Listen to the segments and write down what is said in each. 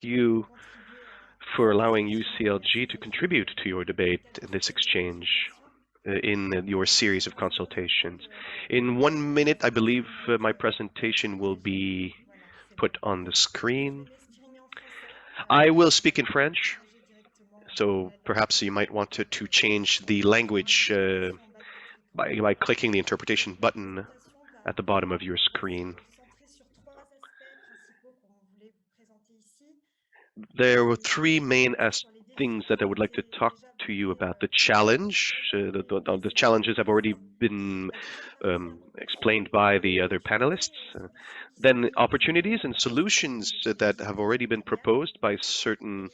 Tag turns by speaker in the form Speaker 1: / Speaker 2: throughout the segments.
Speaker 1: you for allowing UCLG to contribute to your debate in this exchange in your series of consultations. In 1 minute, I believe my presentation will be put on the screen. I will speak in French, so perhaps you might want to change the language by clicking the interpretation button at the bottom of your screen. There were three main things that I would like to talk to you about. The challenge, the challenges have already been explained by the other panelists. Then opportunities and solutions that have already been proposed by certain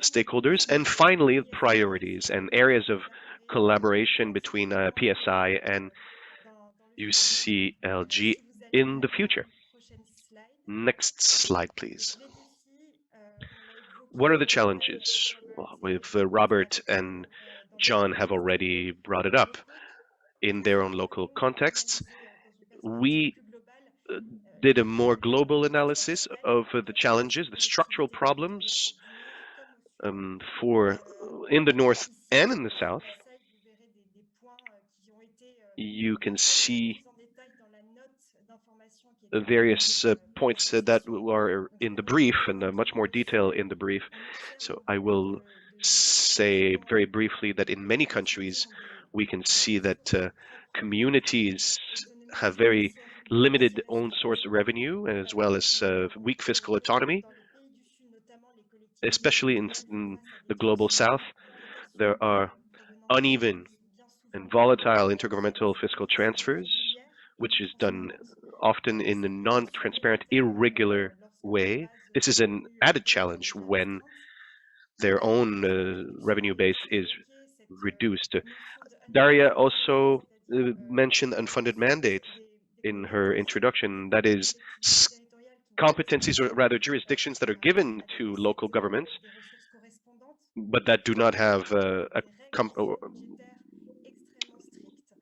Speaker 1: stakeholders. And finally, priorities and areas of collaboration between PSI and UCLG in the future. Next slide, please. What are the challenges? Well, with Robert and John have already brought it up in their own local contexts. We did a more global analysis of the challenges, the structural problems for in the north and in the south. You can see the various points that are in the brief and much more detail in the brief. So I will say very briefly that in many countries, we can see that communities have very limited own source revenue as well as weak fiscal autonomy, especially in the global south. There are uneven and volatile intergovernmental fiscal transfers, which is done often in a non-transparent, irregular way. This is an added challenge when their own revenue base is reduced. Daria also mentioned unfunded mandates in her introduction. That is, competencies, or rather jurisdictions that are given to local governments, but that do not have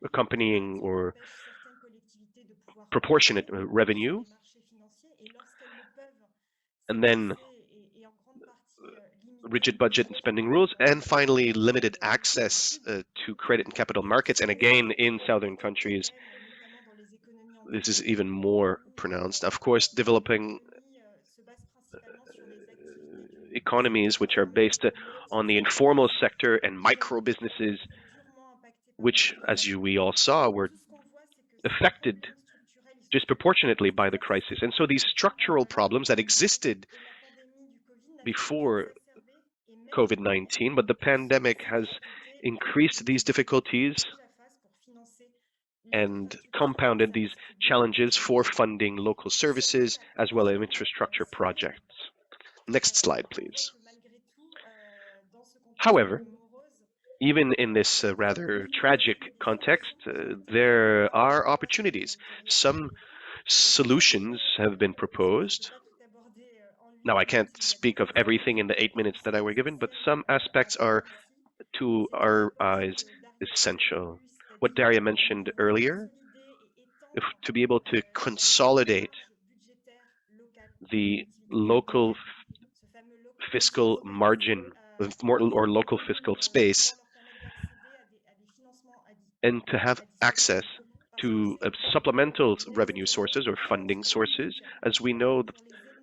Speaker 1: accompanying or proportionate revenue. And then rigid budget and spending rules, and finally limited access to credit and capital markets. And again, in southern countries, this is even more pronounced. Of course, developing economies which are based on the informal sector and micro businesses, which, as we all saw, were affected disproportionately by the crisis. And so these structural problems that existed before COVID-19, but the pandemic has increased these difficulties and compounded these challenges for funding local services as well as infrastructure projects. Next slide, please. However, even in this rather tragic context, there are opportunities. Some solutions have been proposed. Now, I can't speak of everything in the 8 minutes that I were given, but some aspects are, to our eyes, essential. What Daria mentioned earlier, to be able to consolidate the local fiscal margin or local fiscal space, and to have access to supplemental revenue sources or funding sources. As we know, the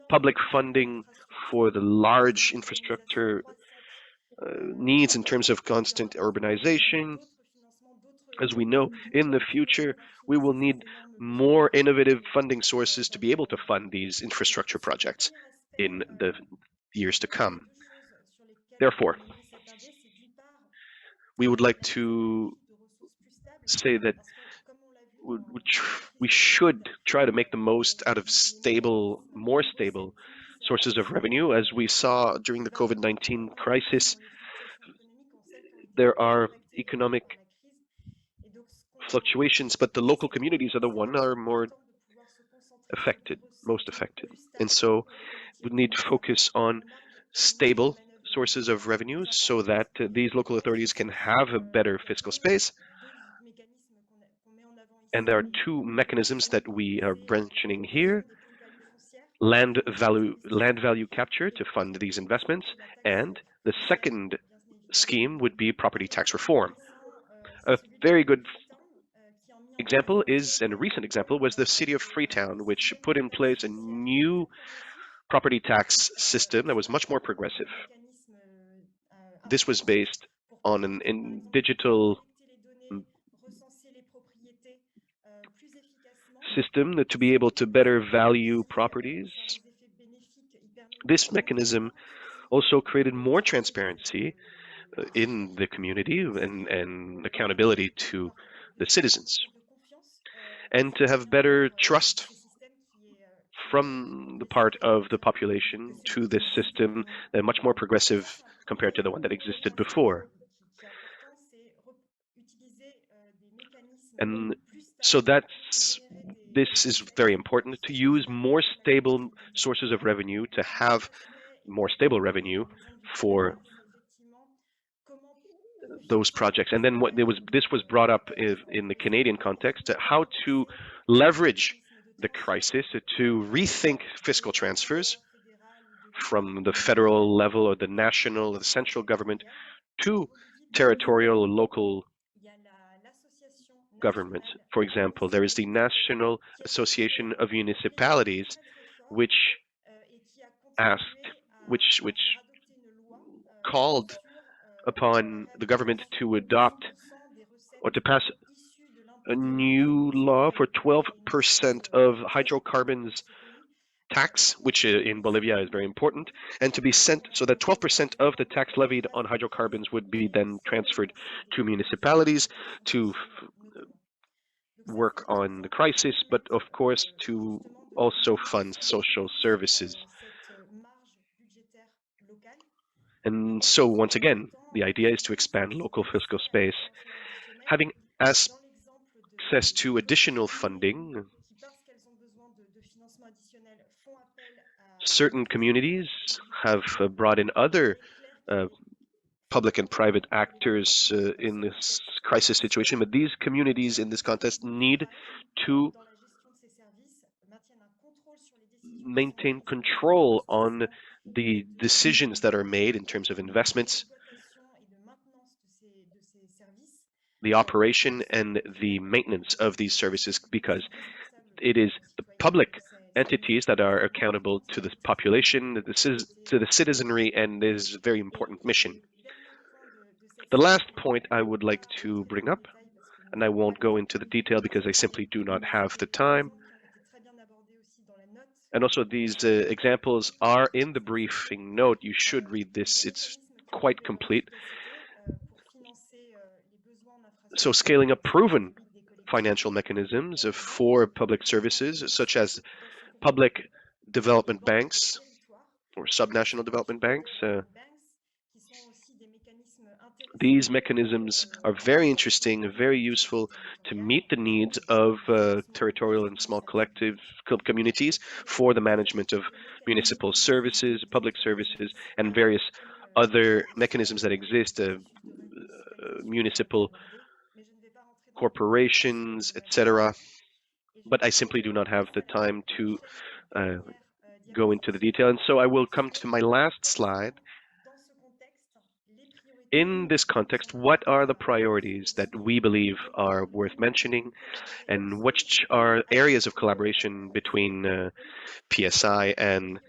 Speaker 1: public funding for the large infrastructure needs in terms of constant urbanization. As we know, in the future, we will need more innovative funding sources to be able to fund these infrastructure projects in the years to come. Therefore, we would like to say that we should try to make the most out of more stable sources of revenue. As we saw during the COVID-19 crisis, there are economic fluctuations, but the local communities are the ones that are most affected. And so we need to focus on stable sources of revenue so that these local authorities can have a better fiscal space. And there are two mechanisms that we are mentioning here. land value capture to fund these investments, and the second scheme would be property tax reform. A very good example is, and a recent example, was the city of Freetown, which put in place a new property tax system that was much more progressive. This was based on an digital system to be able to better value properties. This mechanism also created more transparency in the community and accountability to the citizens, and to have better trust from the part of the population to this system that much more progressive compared to the one that existed before. And so this is very important, to use more stable sources of revenue, to have more stable revenue for those projects. And then this was brought up in the Canadian context, how to leverage the crisis to rethink fiscal transfers from the federal level or the national or the central government to territorial or local governments. For example, there is the National Association of Municipalities, which called upon the government to adopt or to pass a new law for 12% of hydrocarbons tax, which in Bolivia is very important, and to be sent so that 12% of the tax levied on hydrocarbons would be then transferred to municipalities to work on the crisis, but of course to also fund social services. And so once again, the idea is to expand local fiscal space. Having access to additional funding, certain communities have brought in other public and private actors in this crisis situation, but these communities in this context need to maintain control on the decisions that are made in terms of investments, the operation and the maintenance of these services, because it is the public entities that are accountable to the population, to the citizenry, and this very important mission. The last point I would like to bring up, and I won't go into the detail because I simply do not have the time, and also these examples are in the briefing note. You should read this, it's quite complete. So scaling up proven financial mechanisms for public services, such as public development banks or subnational development banks. These mechanisms are very interesting, very useful to meet the needs of territorial and small collective communities for the management of municipal services, public services, and various other mechanisms that exist, municipal corporations, etc. But I simply do not have the time to go into the detail. And so I will come to my last slide. In this context, what are the priorities that we believe are worth mentioning, and which are areas of collaboration between PSI and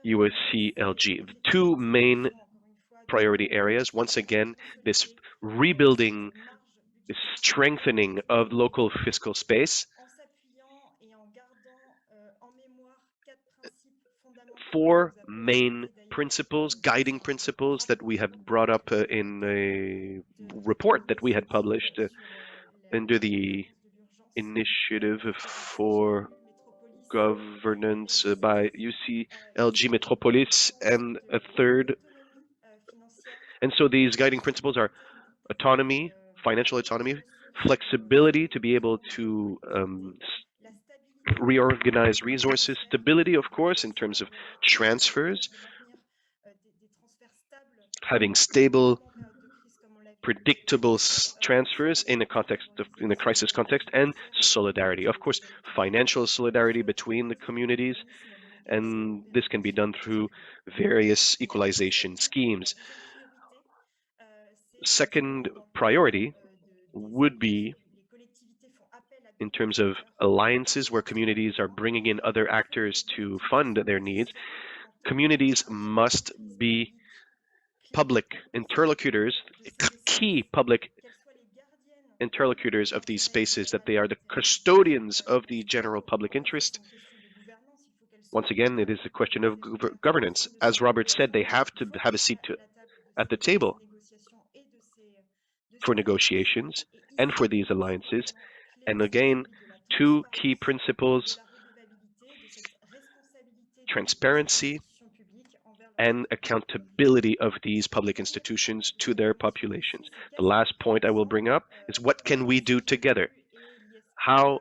Speaker 1: UCLG? Two main priority areas. Once again, this rebuilding, this strengthening of local fiscal space. Four main principles, guiding principles that we have brought up in a report that we had published under the Initiative for Governance by UCLG Metropolis, and a third. And so these guiding principles are autonomy, financial autonomy, flexibility to be able to reorganize resources, stability, of course, in terms of transfers, having stable, predictable transfers in a crisis context, and solidarity. Of course, financial solidarity between the communities, and this can be done through various equalization schemes. Second priority would be in terms of alliances where communities are bringing in other actors to fund their needs. Communities must be public interlocutors, key public interlocutors of these spaces, that they are the custodians of the general public interest. Once again, it is a question of governance. As Robert said, they have to have a seat at the table for negotiations and for these alliances. And again, two key principles: transparency and accountability of these public institutions to their populations. The last point I will bring up is what can we do together? How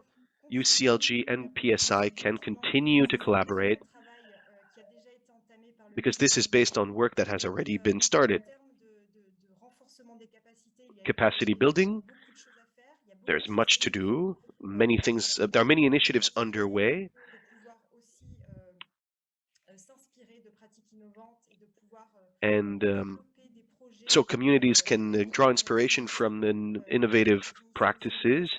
Speaker 1: UCLG and PSI can continue to collaborate, because this is based on work that has already been started. Capacity building, there's much to do, many things, there are many initiatives underway, and so communities can draw inspiration from the innovative practices,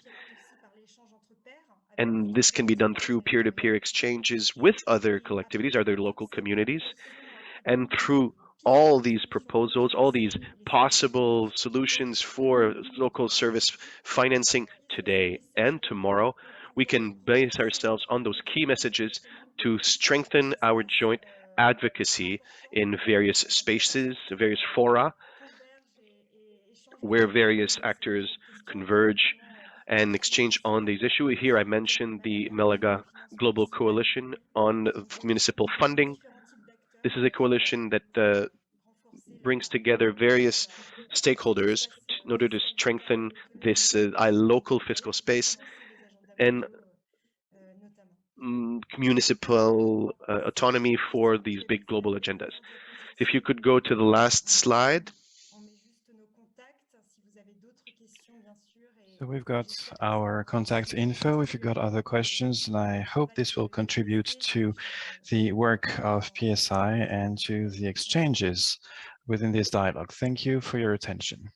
Speaker 1: and this can be done through peer-to-peer exchanges with other collectivities, other local communities, and through all these proposals, all these possible solutions for local service financing today and tomorrow, we can base ourselves on those key messages to strengthen our joint advocacy in various spaces, various fora, where various actors converge and exchange on these issues. Here I mentioned the Malaga Global Coalition on Municipal Funding. This is a coalition that brings together various stakeholders in order to strengthen this local fiscal space and municipal autonomy for these big global agendas. If you could go to the last slide.
Speaker 2: So we've got our contact info if you've got other questions, and I hope this will contribute to the work of PSI and to the exchanges within this dialogue. Thank you for your attention.